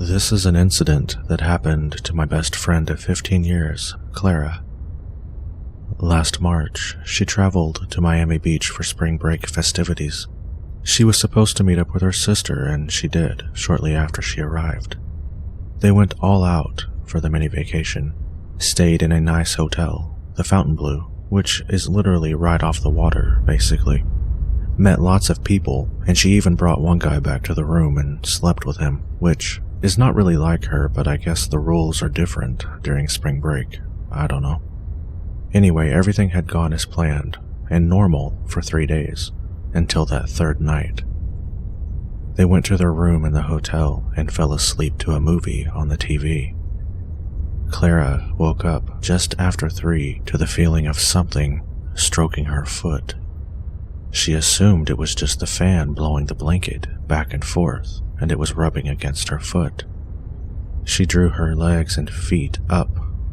This is an incident that happened to my best friend of 15 years, Clara. Last March, she traveled to Miami Beach for spring break festivities. She was supposed to meet up with her sister, and she did shortly after she arrived. They went all out for the mini vacation, stayed in a nice hotel, the Fontainebleau, which is literally right off the water, basically. Met lots of people, and she even brought one guy back to the room and slept with him, which is not really like her, but I guess the rules are different during spring break. I don't know. Anyway, everything had gone as planned and normal for 3 days, until that third night. They went to their room in the hotel and fell asleep to a movie on the TV. Clara woke up just after 3 to the feeling of something stroking her foot. She assumed it was just the fan blowing the blanket back and forth, and it was rubbing against her foot. She drew her legs and feet up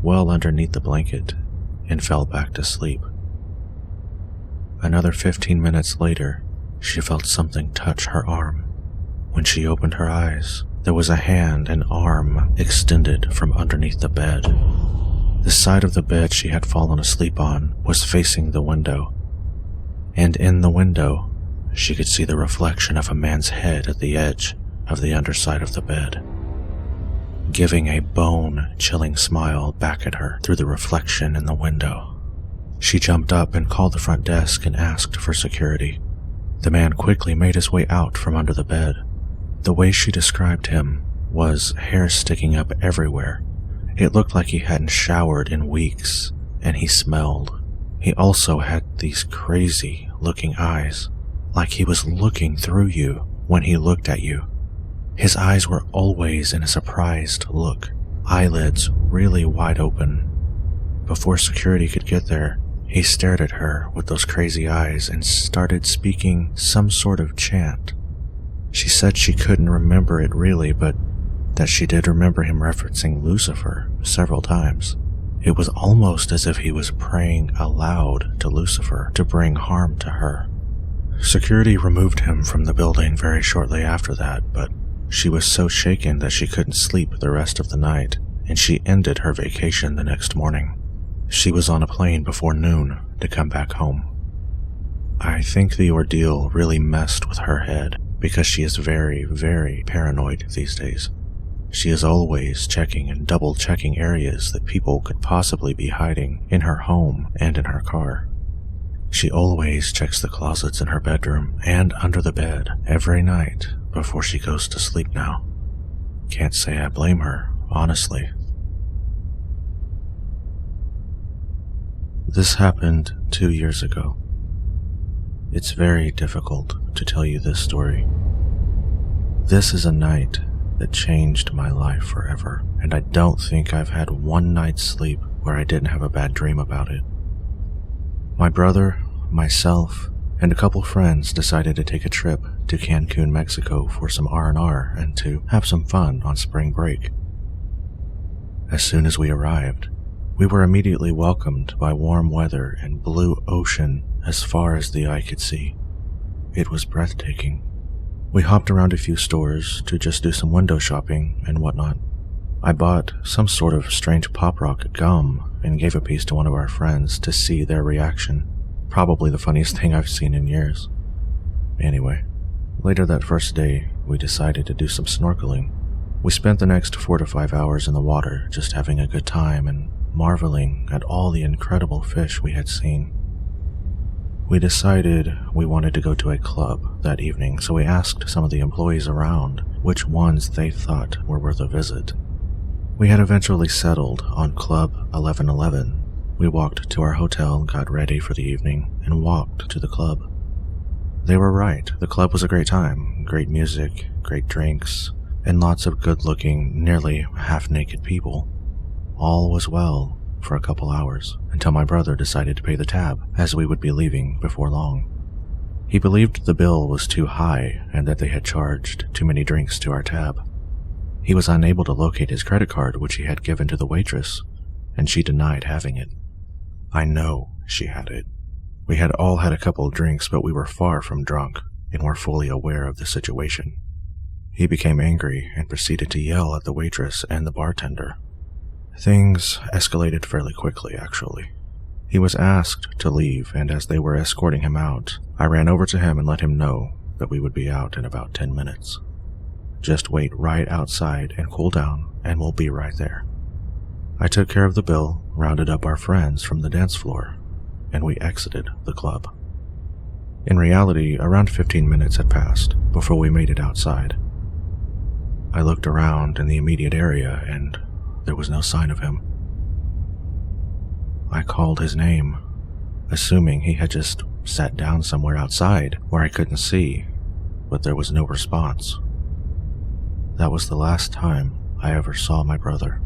well underneath the blanket and fell back to sleep. Another 15 minutes later, she felt something touch her arm. When she opened her eyes, there was a hand and arm extended from underneath the bed. The side of the bed she had fallen asleep on was facing the window, and in the window, she could see the reflection of a man's head at the edge of the underside of the bed, giving a bone-chilling smile back at her through the reflection in the window. She jumped up and called the front desk and asked for security. The man quickly made his way out from under the bed. The way she described him was hair sticking up everywhere. It looked like he hadn't showered in weeks, and he smelled. He also had these crazy-looking eyes, like he was looking through you when he looked at you. His eyes were always in a surprised look, eyelids really wide open. Before security could get there, he stared at her with those crazy eyes and started speaking some sort of chant. She said she couldn't remember it really, but that she did remember him referencing Lucifer several times. It was almost as if he was praying aloud to Lucifer to bring harm to her. Security removed him from the building very shortly after that, but she was so shaken that she couldn't sleep the rest of the night, and she ended her vacation the next morning. She was on a plane before noon to come back home. I think the ordeal really messed with her head because she is very, very paranoid these days. She is always checking and double-checking areas that people could possibly be hiding in her home and in her car. She always checks the closets in her bedroom and under the bed every night before she goes to sleep now. Can't say I blame her, honestly. This happened 2 years ago. It's very difficult to tell you this story. This is a night that changed my life forever, and I don't think I've had one night's sleep where I didn't have a bad dream about it. My brother, myself, and a couple friends decided to take a trip to Cancun, Mexico for some R&R and to have some fun on spring break. As soon as we arrived, we were immediately welcomed by warm weather and blue ocean as far as the eye could see. It was breathtaking. We hopped around a few stores to just do some window shopping and whatnot. I bought some sort of strange pop rock gum and gave a piece to one of our friends to see their reaction. Probably the funniest thing I've seen in years. Anyway, later that first day, we decided to do some snorkeling. We spent the next 4 to 5 hours in the water just having a good time and marveling at all the incredible fish we had seen. We decided we wanted to go to a club that evening, so we asked some of the employees around which ones they thought were worth a visit. We had eventually settled on Club 1111. We walked to our hotel, got ready for the evening, and walked to the club. They were right. The club was a great time. Great music, great drinks, and lots of good-looking, nearly half-naked people. All was well for a couple hours, until my brother decided to pay the tab, as we would be leaving before long. He believed the bill was too high and that they had charged too many drinks to our tab. He was unable to locate his credit card, which he had given to the waitress, and she denied having it. I know she had it. We had all had a couple of drinks, but we were far from drunk and were fully aware of the situation. He became angry and proceeded to yell at the waitress and the bartender. Things escalated fairly quickly, actually. He was asked to leave, and as they were escorting him out, I ran over to him and let him know that we would be out in about 10 minutes. Just wait right outside and cool down, and we'll be right there. I took care of the bill, rounded up our friends from the dance floor, and we exited the club. In reality, around 15 minutes had passed before we made it outside. I looked around in the immediate area, and there was no sign of him. I called his name, assuming he had just sat down somewhere outside where I couldn't see, but there was no response. That was the last time I ever saw my brother.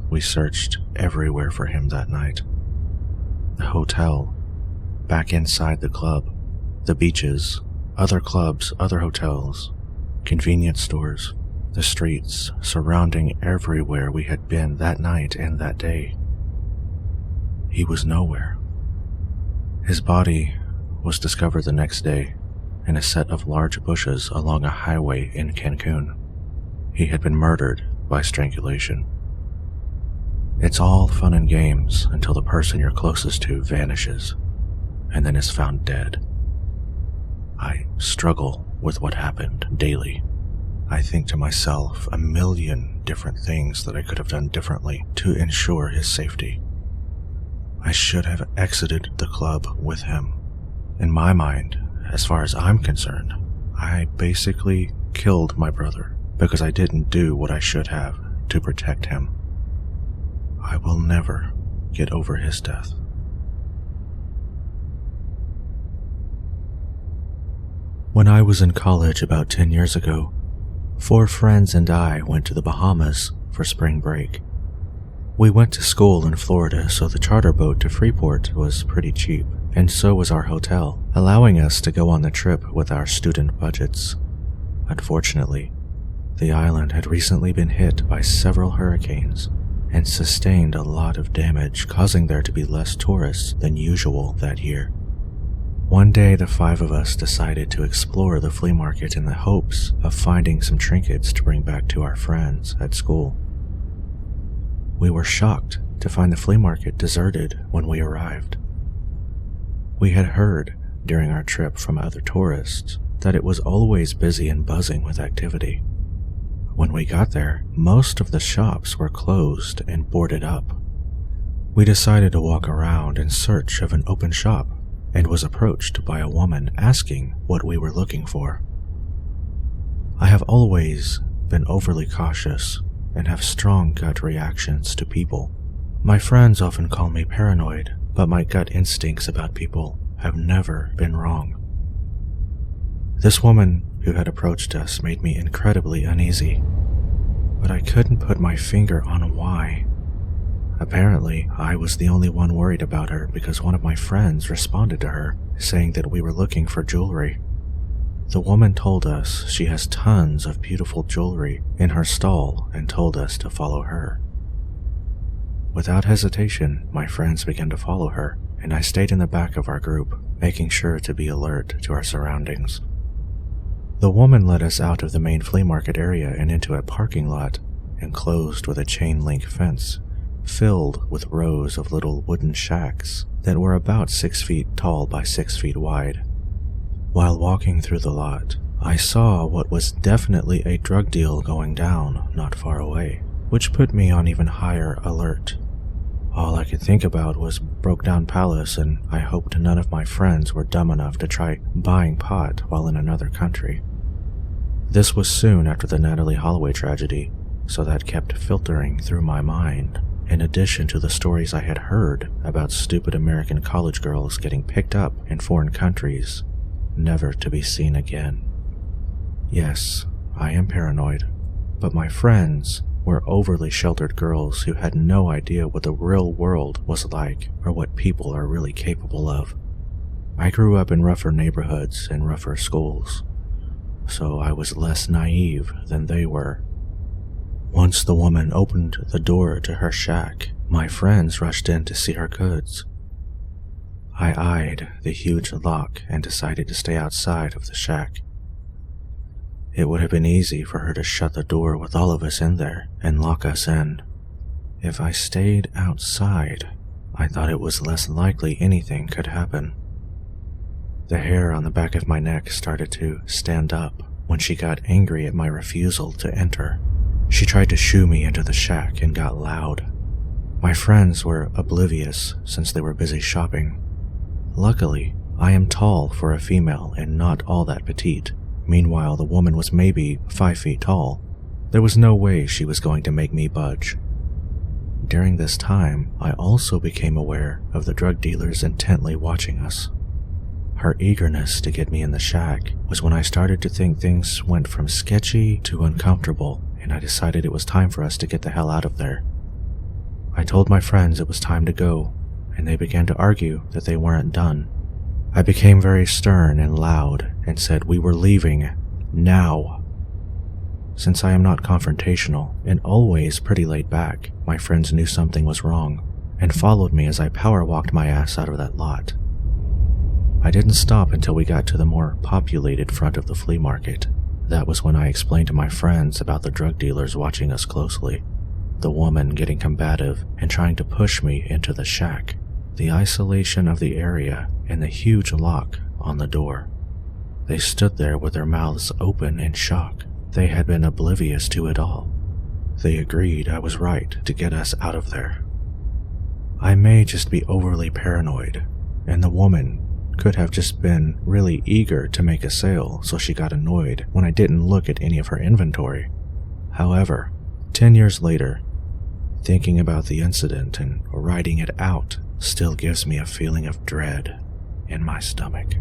We searched everywhere for him that night. The hotel, back inside the club, the beaches, other clubs, other hotels, convenience stores, the streets surrounding everywhere we had been that night and that day. He was nowhere. His body was discovered the next day in a set of large bushes along a highway in Cancun. He had been murdered by strangulation. It's all fun and games until the person you're closest to vanishes and then is found dead. I struggle with what happened daily. I think to myself a million different things that I could have done differently to ensure his safety. I should have exited the club with him. In my mind, as far as I'm concerned, I basically killed my brother because I didn't do what I should have to protect him. I will never get over his death. When I was in college about 10 years ago, 4 friends and I went to the Bahamas for spring break. We went to school in Florida, so the charter boat to Freeport was pretty cheap, and so was our hotel, allowing us to go on the trip with our student budgets. Unfortunately, the island had recently been hit by several hurricanes and sustained a lot of damage, causing there to be less tourists than usual that year. One day, the 5 of us decided to explore the flea market in the hopes of finding some trinkets to bring back to our friends at school. We were shocked to find the flea market deserted when we arrived. We had heard during our trip from other tourists that it was always busy and buzzing with activity. When we got there, most of the shops were closed and boarded up. We decided to walk around in search of an open shop and was approached by a woman asking what we were looking for. I have always been overly cautious and have strong gut reactions to people. My friends often call me paranoid, but my gut instincts about people have never been wrong. This woman who had approached us made me incredibly uneasy, but I couldn't put my finger on why. Apparently, I was the only one worried about her because one of my friends responded to her, saying that we were looking for jewelry. The woman told us she has tons of beautiful jewelry in her stall and told us to follow her. Without hesitation, my friends began to follow her, and I stayed in the back of our group, making sure to be alert to our surroundings. The woman led us out of the main flea market area and into a parking lot enclosed with a chain-link fence filled with rows of little wooden shacks that were about 6 feet tall by 6 feet wide. While walking through the lot, I saw what was definitely a drug deal going down not far away, which put me on even higher alert. All I could think about was broke down palace, and I hoped none of my friends were dumb enough to try buying pot while in another country. This was soon after the Natalie Holloway tragedy, so that kept filtering through my mind, in addition to the stories I had heard about stupid American college girls getting picked up in foreign countries, never to be seen again. Yes, I am paranoid, but my friends were overly sheltered girls who had no idea what the real world was like or what people are really capable of. I grew up in rougher neighborhoods and rougher schools, so I was less naive than they were. Once the woman opened the door to her shack, my friends rushed in to see her goods. I eyed the huge lock and decided to stay outside of the shack. It would have been easy for her to shut the door with all of us in there and lock us in. If I stayed outside, I thought it was less likely anything could happen. The hair on the back of my neck started to stand up when she got angry at my refusal to enter. She tried to shoo me into the shack and got loud. My friends were oblivious since they were busy shopping. Luckily, I am tall for a female and not all that petite. Meanwhile, the woman was maybe 5 feet tall. There was no way she was going to make me budge. During this time, I also became aware of the drug dealers intently watching us. Her eagerness to get me in the shack was when I started to think things went from sketchy to uncomfortable, and I decided it was time for us to get the hell out of there. I told my friends it was time to go, and they began to argue that they weren't done. I became very stern and loud and said we were leaving now. Since I am not confrontational and always pretty laid back, my friends knew something was wrong and followed me as I power walked my ass out of that lot. I didn't stop until we got to the more populated front of the flea market. That was when I explained to my friends about the drug dealers watching us closely, the woman getting combative and trying to push me into the shack, the isolation of the area, and the huge lock on the door. They stood there with their mouths open in shock. They had been oblivious to it all. They agreed I was right to get us out of there. I may just be overly paranoid, and the woman could have just been really eager to make a sale, so she got annoyed when I didn't look at any of her inventory. However, 10 years later, thinking about the incident and writing it out still gives me a feeling of dread in my stomach.